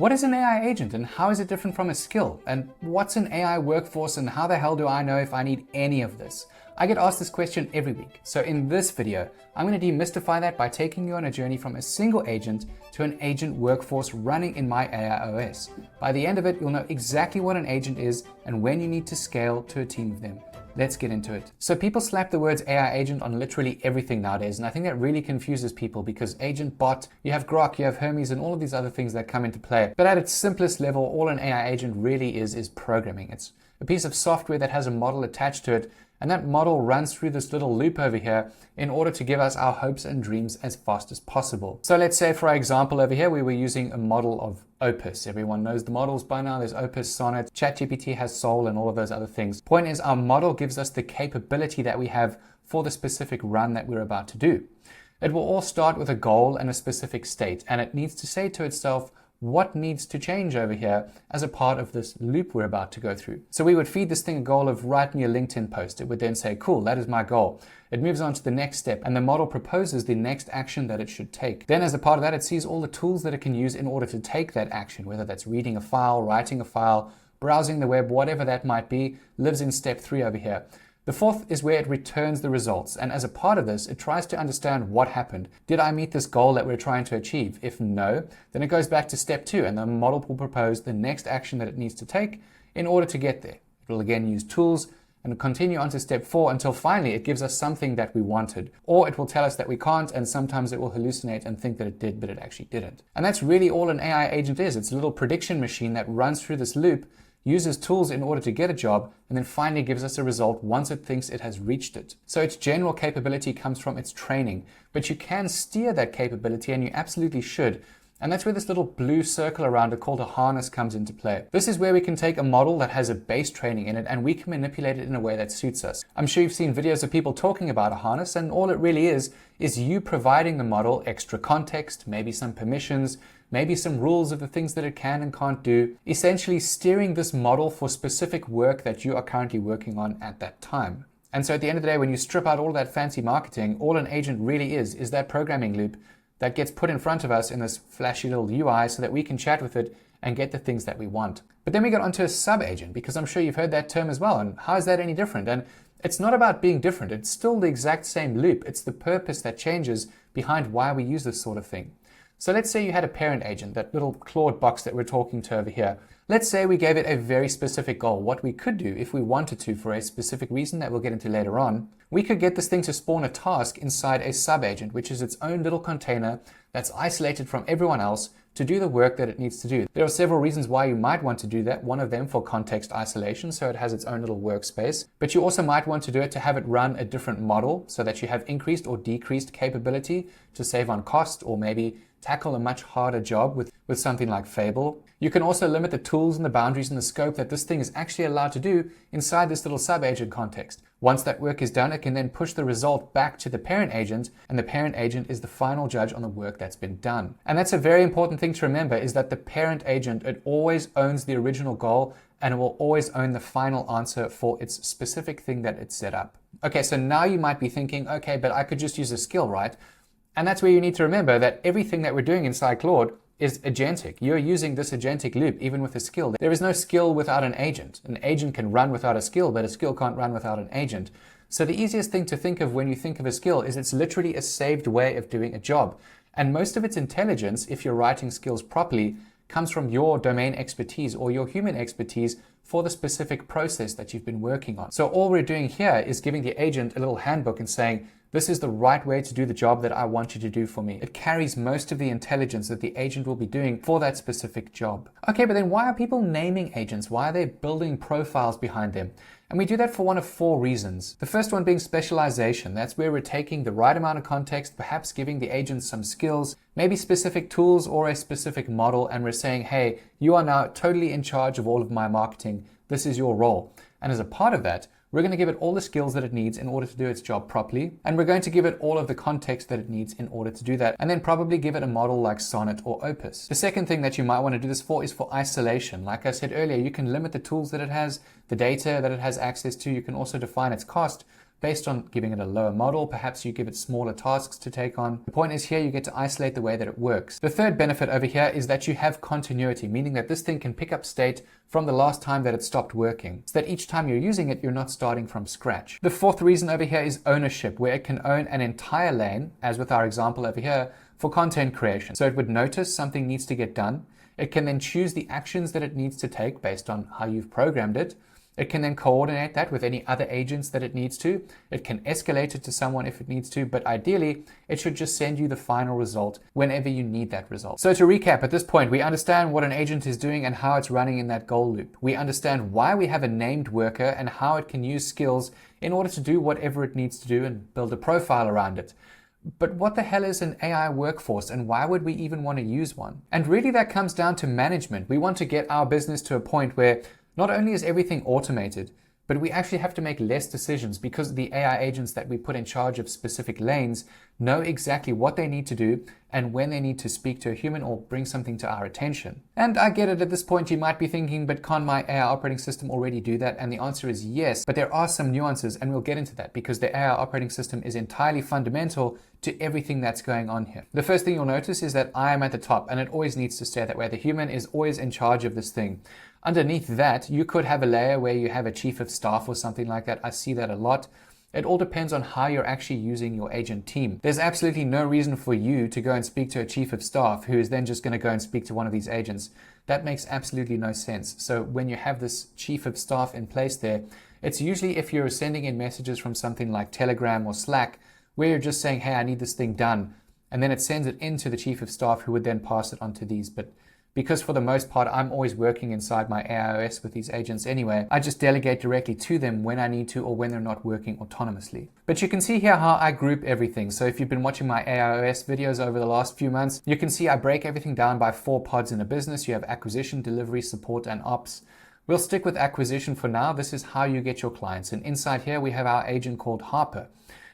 What is an AI agent and how is it different from a skill? And what's an AI workforce and how the hell do I know if I need any of this? I get asked this question every week. So in this video, I'm going to demystify that by taking you on a journey from a single agent to an agent workforce running in my AI OS. By the end of it, you'll know exactly what an agent is and when you need to scale to a team of them. Let's get into it. So people slap the words AI agent on literally everything nowadays, and I think that really confuses people because agent, bot, you have Grok, you have Hermes, and all of these other things that come into play. But at its simplest level, all an AI agent really is programming. It's a piece of software that has a model attached to it, and that model runs through this little loop over here in order to give us our hopes and dreams as fast as possible. So let's say for our example over here, we were using a model of Opus. Everyone knows the models by now. There's Opus, Sonnet, ChatGPT has Soul and all of those other things. Point is, our model gives us the capability that we have for the specific run that we're about to do. It will all start with a goal and a specific state, and it needs to say to itself, what needs to change over here as a part of this loop we're about to go through. So we would feed this thing a goal of write me a LinkedIn post. It would then say, cool, that is my goal. It moves on to the next step and the model proposes the next action that it should take. Then as a part of that, it sees all the tools that it can use in order to take that action, whether that's reading a file, writing a file, browsing the web, whatever that might be, lives in step 3 over here. The fourth is where it returns the results, and as a part of this, it tries to understand what happened. Did I meet this goal that we're trying to achieve? If no, then it goes back to step 2, and the model will propose the next action that it needs to take in order to get there. It will again use tools and continue on to step 4 until finally it gives us something that we wanted. Or it will tell us that we can't, and sometimes it will hallucinate and think that it did, but it actually didn't. And that's really all an AI agent is. It's a little prediction machine that runs through this loop, uses tools in order to get a job, and then finally gives us a result once it thinks it has reached it. So its general capability comes from its training, but you can steer that capability, and you absolutely should. And that's where this little blue circle around it called a harness comes into play. This is where we can take a model that has a base training in it and we can manipulate it in a way that suits us. I'm sure you've seen videos of people talking about a harness, and all it really is you providing the model extra context, maybe some permissions, maybe some rules of the things that it can and can't do, essentially steering this model for specific work that you are currently working on at that time. And so at the end of the day, when you strip out all that fancy marketing, all an agent really is that programming loop that gets put in front of us in this flashy little UI so that we can chat with it and get the things that we want. But then we got onto a sub-agent, because I'm sure you've heard that term as well. And how is that any different? And it's not about being different. It's still the exact same loop. It's the purpose that changes behind why we use this sort of thing. So let's say you had a parent agent, that little Claude box that we're talking to over here. Let's say we gave it a very specific goal. What we could do if we wanted to for a specific reason that we'll get into later on, we could get this thing to spawn a task inside a sub-agent, which is its own little container that's isolated from everyone else to do the work that it needs to do. There are several reasons why you might want to do that. One of them for context isolation, so it has its own little workspace. But you also might want to do it to have it run a different model so that you have increased or decreased capability to save on cost, or maybe tackle a much harder job with something like Fable. You can also limit the tools and the boundaries and the scope that this thing is actually allowed to do inside this little sub-agent context. Once that work is done, it can then push the result back to the parent agent, and the parent agent is the final judge on the work that's been done. And that's a very important thing to remember, is that the parent agent, it always owns the original goal, and it will always own the final answer for its specific thing that it set up. Okay, so now you might be thinking, okay, but I could just use a skill, right? And that's where you need to remember that everything that we're doing inside Claude is agentic. You're using this agentic loop even with a skill. There is no skill without an agent. An agent can run without a skill, but a skill can't run without an agent. So the easiest thing to think of when you think of a skill is it's literally a saved way of doing a job. And most of its intelligence, if you're writing skills properly, comes from your domain expertise or your human expertise for the specific process that you've been working on. So all we're doing here is giving the agent a little handbook and saying, this is the right way to do the job that I want you to do for me. It carries most of the intelligence that the agent will be doing for that specific job. Okay, but then why are people naming agents? Why are they building profiles behind them? And we do that for one of 4 reasons. The first one being specialization. That's where we're taking the right amount of context, perhaps giving the agent some skills, maybe specific tools or a specific model, and we're saying, hey, you are now totally in charge of all of my marketing. This is your role. And as a part of that, we're going to give it all the skills that it needs in order to do its job properly. And we're going to give it all of the context that it needs in order to do that. And then probably give it a model like Sonnet or Opus. The second thing that you might want to do this for is for isolation. Like I said earlier, you can limit the tools that it has, the data that it has access to. You can also define its cost. based on giving it a lower model. Perhaps you give it smaller tasks to take on. The point is here you get to isolate the way that it works. The third benefit over here is that you have continuity, meaning that this thing can pick up state from the last time that it stopped working, so that each time you're using it, you're not starting from scratch. The fourth reason over here is ownership, where it can own an entire lane, as with our example over here, for content creation. So it would notice something needs to get done. It can then choose the actions that it needs to take based on how you've programmed it. It can then coordinate that with any other agents that it needs to. It can escalate it to someone if it needs to, but ideally, it should just send you the final result whenever you need that result. So to recap, at this point, we understand what an agent is doing and how it's running in that goal loop. We understand why we have a named worker and how it can use skills in order to do whatever it needs to do and build a profile around it. But what the hell is an AI workforce, and why would we even want to use one? And really that comes down to management. We want to get our business to a point where not only is everything automated, but we actually have to make less decisions because the AI agents that we put in charge of specific lanes know exactly what they need to do and when they need to speak to a human or bring something to our attention. And I get it, at this point you might be thinking, but can't my AI operating system already do that? And the answer is yes, but there are some nuances, and we'll get into that because the AI operating system is entirely fundamental to everything that's going on here. The first thing you'll notice is that I am at the top, and it always needs to stay that way. The human is always in charge of this thing. Underneath that, you could have a layer where you have a chief of staff or something like that. I see that a lot. It all depends on how you're actually using your agent team. There's absolutely no reason for you to go and speak to a chief of staff who is then just going to go and speak to one of these agents. That makes absolutely no sense. So when you have this chief of staff in place there, it's usually if you're sending in messages from something like Telegram or Slack, where you're just saying, hey, I need this thing done. And then it sends it into the chief of staff who would then pass it on to these. But because for the most part, I'm always working inside my AIOS with these agents anyway, I just delegate directly to them when I need to or when they're not working autonomously. But you can see here how I group everything. So if you've been watching my AIOS videos over the last few months, you can see I break everything down by 4 pods in a business. You have acquisition, delivery, support, and ops. We'll stick with acquisition for now. This is how you get your clients. And inside here, we have our agent called Harper.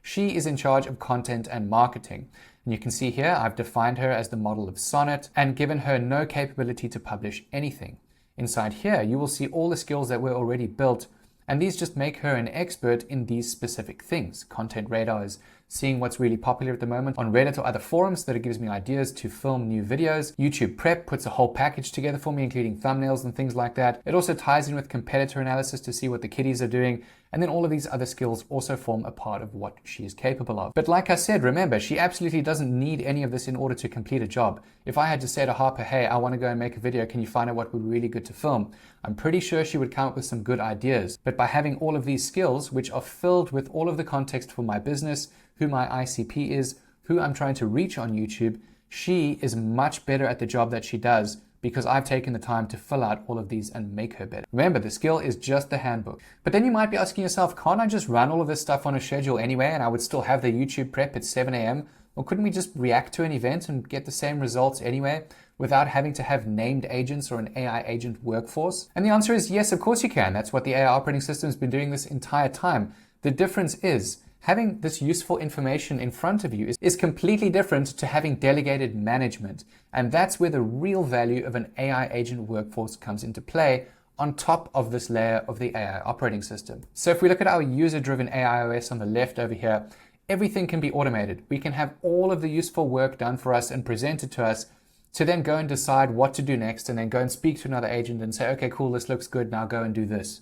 She is in charge of content and marketing. And you can see here, I've defined her as the model of Sonnet and given her no capability to publish anything. Inside here, you will see all the skills that were already built, and these just make her an expert in these specific things. Content Radar is seeing what's really popular at the moment on Reddit or other forums, that it gives me ideas to film new videos. YouTube Prep puts a whole package together for me, including thumbnails and things like that. It also ties in with competitor analysis to see what the kiddies are doing. And then all of these other skills also form a part of what she is capable of. But like I said, remember, she absolutely doesn't need any of this in order to complete a job. If I had to say to Harper, hey, I want to go and make a video, can you find out what would be really good to film? I'm pretty sure she would come up with some good ideas. But by having all of these skills, which are filled with all of the context for my business, who my ICP is, who I'm trying to reach on YouTube, she is much better at the job that she does because I've taken the time to fill out all of these and make her better. Remember, the skill is just the handbook. But then you might be asking yourself, can't I just run all of this stuff on a schedule anyway and I would still have the YouTube prep at 7 a.m.? Or couldn't we just react to an event and get the same results anyway without having to have named agents or an AI agent workforce? And the answer is yes, of course you can. That's what the AI operating system has been doing this entire time. The difference is having this useful information in front of you is completely different to having delegated management. And that's where the real value of an AI agent workforce comes into play on top of this layer of the AI operating system. So if we look at our user-driven AIOS on the left over here, everything can be automated. We can have all of the useful work done for us and presented to us to then go and decide what to do next and then go and speak to another agent and say, okay, cool, this looks good, now go and do this.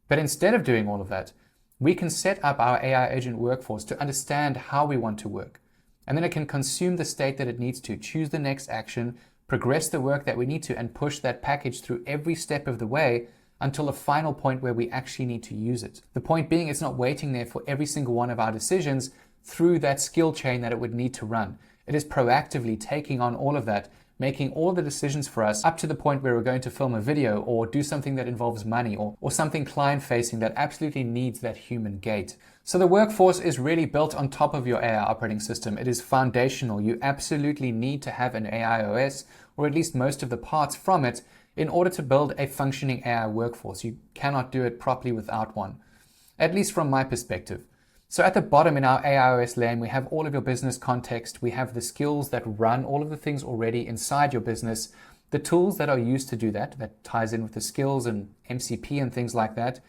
But instead of doing all of that, we can set up our AI agent workforce to understand how we want to work. And then it can consume the state that it needs to, choose the next action, progress the work that we need to, and push that package through every step of the way until the final point where we actually need to use it. The point being, it's not waiting there for every single one of our decisions through that skill chain that it would need to run. It is proactively taking on all of that, making all the decisions for us up to the point where we're going to film a video or do something that involves money or something client-facing that absolutely needs that human gate. So the workforce is really built on top of your AI operating system. It is foundational. You absolutely need to have an AIOS, or at least most of the parts from it, in order to build a functioning AI workforce. You cannot do it properly without one, at least from my perspective. So at the bottom in our AIOS lane, we have all of your business context. We have the skills that run all of the things already inside your business, the tools that are used to do that, that ties in with the skills and MCP and things like that.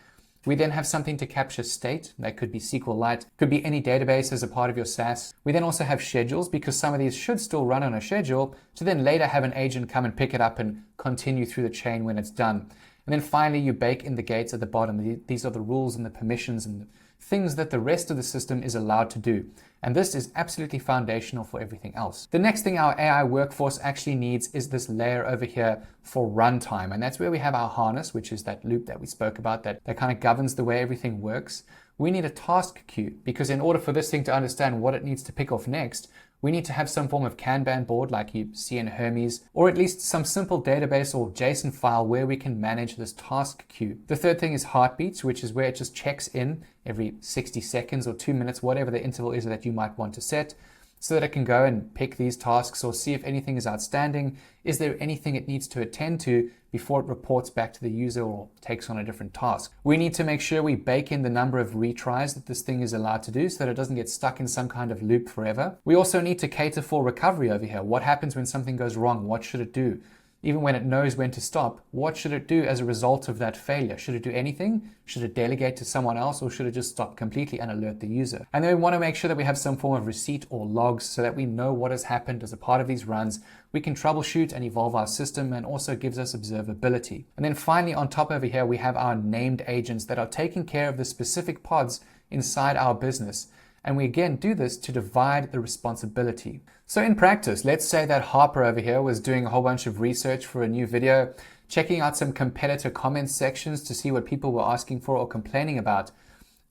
We then have something to capture state. That could be SQLite, could be any database as a part of your SaaS. We then also have schedules, because some of these should still run on a schedule, to then later have an agent come and pick it up and continue through the chain when it's done. And then finally, you bake in the gates at the bottom. These are the rules and the permissions and the things that the rest of the system is allowed to do. And this is absolutely foundational for everything else. The next thing our AI workforce actually needs is this layer over here for runtime. And that's where we have our harness, which is that loop that we spoke about that kind of governs the way everything works. We need a task queue, because in order for this thing to understand what it needs to pick off next, we need to have some form of Kanban board like you see in Hermes, or at least some simple database or JSON file where we can manage this task queue. The third thing is heartbeats, which is where it just checks in every 60 seconds or 2 minutes, whatever the interval is that you might want to set, so that it can go and pick these tasks or see if anything is outstanding. Is there anything it needs to attend to before it reports back to the user or takes on a different task? We need to make sure we bake in the number of retries that this thing is allowed to do so that it doesn't get stuck in some kind of loop forever. We also need to cater for recovery over here. What happens when something goes wrong? What should it do? Even when it knows when to stop, what should it do as a result of that failure? Should it do anything? Should it delegate to someone else, or should it just stop completely and alert the user? And then we want to make sure that we have some form of receipt or logs so that we know what has happened as a part of these runs. We can troubleshoot and evolve our system, and also gives us observability. And then finally, on top over here, we have our named agents that are taking care of the specific pods inside our business. And we again do this to divide the responsibility. So in practice, let's say that Harper over here was doing a whole bunch of research for a new video, checking out some competitor comment sections to see what people were asking for or complaining about.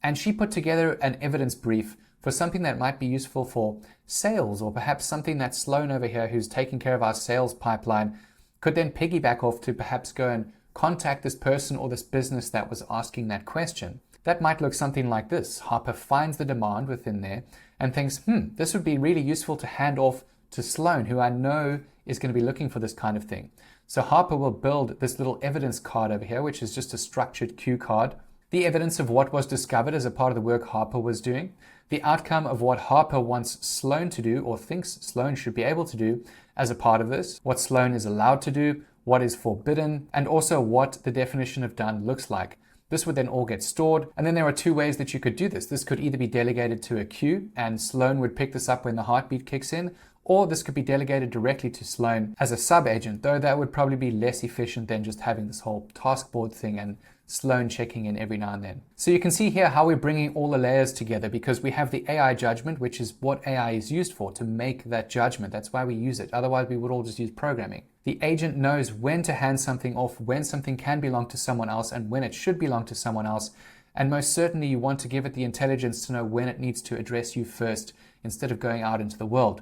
And she put together an evidence brief for something that might be useful for sales, or perhaps something that Sloan over here, who's taking care of our sales pipeline, could then piggyback off to perhaps go and contact this person or this business that was asking that question. That might look something like this. Harper finds the demand within there and thinks, this would be really useful to hand off to Sloan, who I know is going to be looking for this kind of thing. So Harper will build this little evidence card over here, which is just a structured cue card. The evidence of what was discovered as a part of the work Harper was doing, the outcome of what Harper wants Sloan to do or thinks Sloan should be able to do as a part of this, what Sloan is allowed to do, what is forbidden, and also what the definition of done looks like. This would then all get stored. And then there are two ways that you could do this. This could either be delegated to a queue and Sloan would pick this up when the heartbeat kicks in, or this could be delegated directly to Sloan as a sub-agent, though that would probably be less efficient than just having this whole task board thing and Sloan checking in every now and then. So you can see here how we're bringing all the layers together, because we have the AI judgment, which is what AI is used for, to make that judgment. That's why we use it. Otherwise, we would all just use programming. The agent knows when to hand something off, when something can belong to someone else, and when it should belong to someone else. And most certainly you want to give it the intelligence to know when it needs to address you first, instead of going out into the world.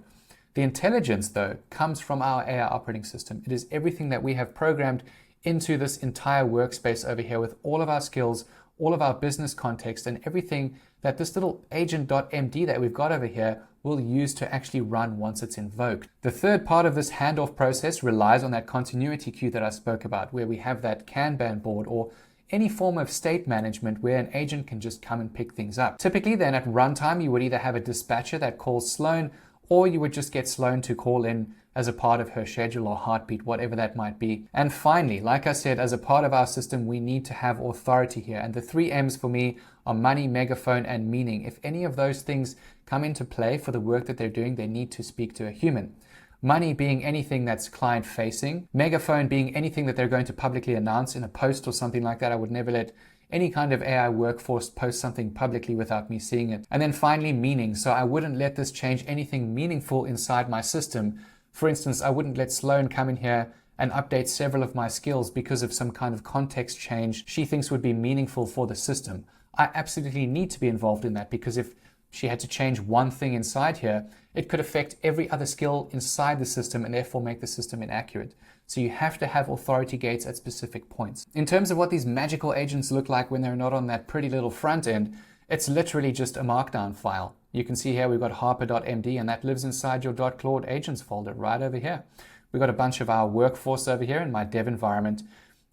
The intelligence, though, comes from our AI operating system. It is everything that we have programmed into this entire workspace over here, with all of our skills, all of our business context, and everything that this little agent.md that we've got over here will use to actually run once it's invoked. The third part of this handoff process relies on that continuity queue that I spoke about, where we have that Kanban board or any form of state management where an agent can just come and pick things up. Typically then at runtime, you would either have a dispatcher that calls Sloan, or you would just get Sloan to call in as a part of her schedule or heartbeat, whatever that might be. And finally, like I said, as a part of our system, we need to have authority here. And the 3 M's for me are money, megaphone, and meaning. If any of those things come into play for the work that they're doing, they need to speak to a human. Money being anything that's client facing. Megaphone being anything that they're going to publicly announce in a post or something like that. I would never let any kind of AI workforce post something publicly without me seeing it. And then finally, meaning. So I wouldn't let this change anything meaningful inside my system. For instance, I wouldn't let Sloan come in here and update several of my skills because of some kind of context change she thinks would be meaningful for the system. I absolutely need to be involved in that, because if she had to change one thing inside here, it could affect every other skill inside the system and therefore make the system inaccurate. So you have to have authority gates at specific points. In terms of what these magical agents look like when they're not on that pretty little front end, it's literally just a markdown file. You can see here we've got harper.md, and that lives inside your .claude agents folder right over here. We've got a bunch of our workforce over here in my dev environment.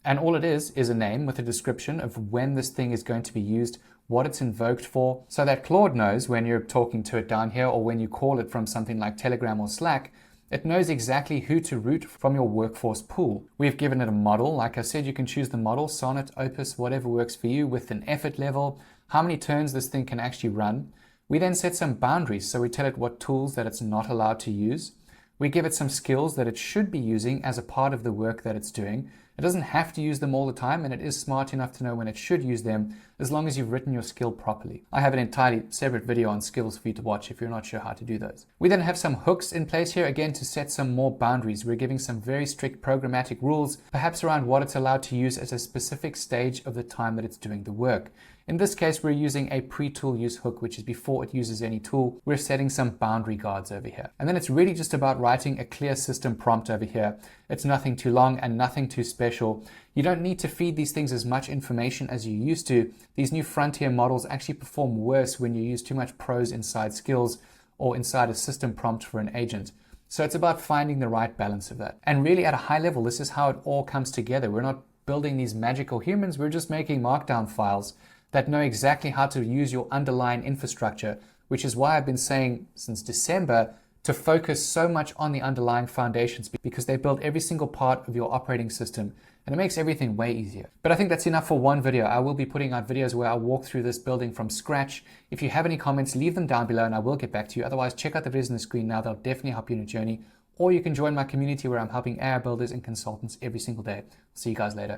And all it is a name with a description of when this thing is going to be used, what it's invoked for, so that Claude knows when you're talking to it down here, or when you call it from something like Telegram or Slack, It knows exactly who to route from your workforce pool. We've given it a model. Like I said, you can choose the model, Sonnet, Opus, whatever works for you, with an effort level, how many turns this thing can actually run. We then set some boundaries, so we tell it what tools that it's not allowed to use. We give it some skills that it should be using as a part of the work that it's doing. It doesn't have to use them all the time, and it is smart enough to know when it should use them, as long as you've written your skill properly. I have an entirely separate video on skills for you to watch if you're not sure how to do those. We then have some hooks in place here, again, to set some more boundaries. We're giving some very strict programmatic rules, perhaps around what it's allowed to use at a specific stage of the time that it's doing the work. In this case, we're using a pre-tool use hook, which is before it uses any tool. We're setting some boundary guards over here. And then it's really just about writing a clear system prompt over here. It's nothing too long and nothing too special. You don't need to feed these things as much information as you used to. These new frontier models actually perform worse when you use too much prose inside skills or inside a system prompt for an agent. So it's about finding the right balance of that. And really at a high level, this is how it all comes together. We're not building these magical humans. We're just making markdown files that know exactly how to use your underlying infrastructure, which is why I've been saying since December to focus so much on the underlying foundations, because they build every single part of your operating system and it makes everything way easier. But I think that's enough for one video. I will be putting out videos where I walk through this building from scratch. If you have any comments, leave them down below and I will get back to you. Otherwise, check out the videos on the screen now. They'll definitely help you in your journey. Or you can join my community where I'm helping AI builders and consultants every single day. See you guys later.